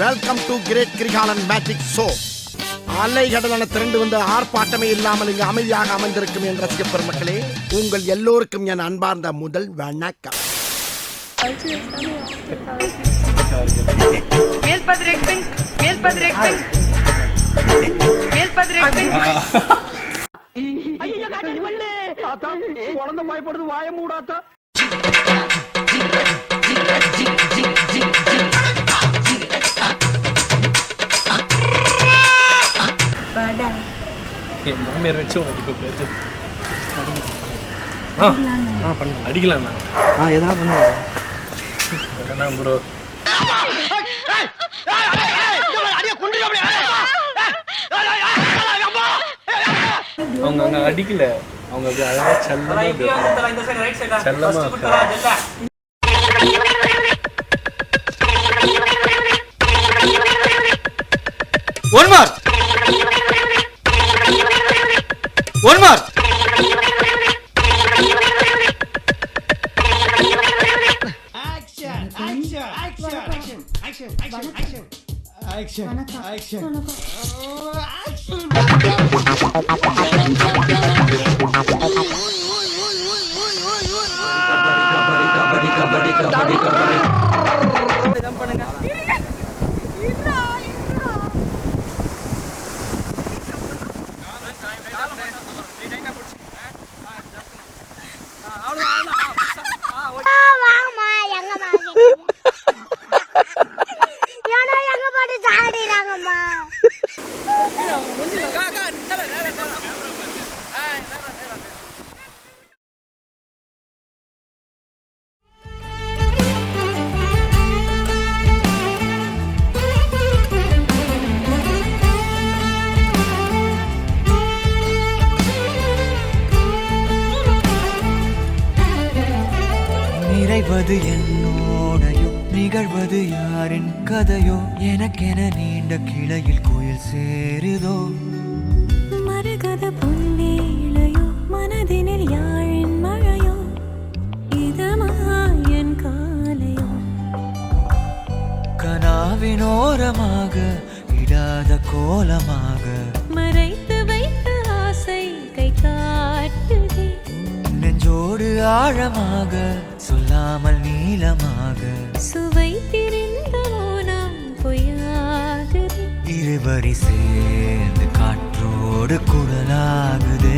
Welcome to great Kirikalan magic show. அலைகடலான திரண்டு வந்து ஆர்ப்பாட்டமே இல்லாமல் இங்கு அமைதியாக அமைந்திருக்கும் என் ரசிக பெருமக்களே, உங்கள் எல்லோருக்கும் என் அன்பார்ந்த முதல் வணக்கம். குழந்தை பயப்படுது, வாய மூடாத்தா. மாமியார் வச்சு அடிக்கலாம் எதாவது பண்ணுவோம் ப்ரோ. அவங்க அங்க அடிக்கல, அவங்க அப்படி அழகா செல்லமா One more. Action. நிறைவது என்னோடையோ, நிகழ்வது யாரின் கதையோ, எனக்கென நீண்ட கிளையில் கோயில் சேருதோ, மரகத பொன்வேளையோ, மனதினில் யாழின் மழையோ, இதமாயன் காலையோ, கனாவினோரமாக இடாத கோலமாக மறைத்து வைத்த ஆசை கை காட்டுதே, நெஞ்சோடு ஆழமாக சொல்லாமல் நீளமாக சுவை திரிந்த மௌனம் பொய்யாகுது, இருவரி சேர்ந்து காற்றோடு குரலாகுது.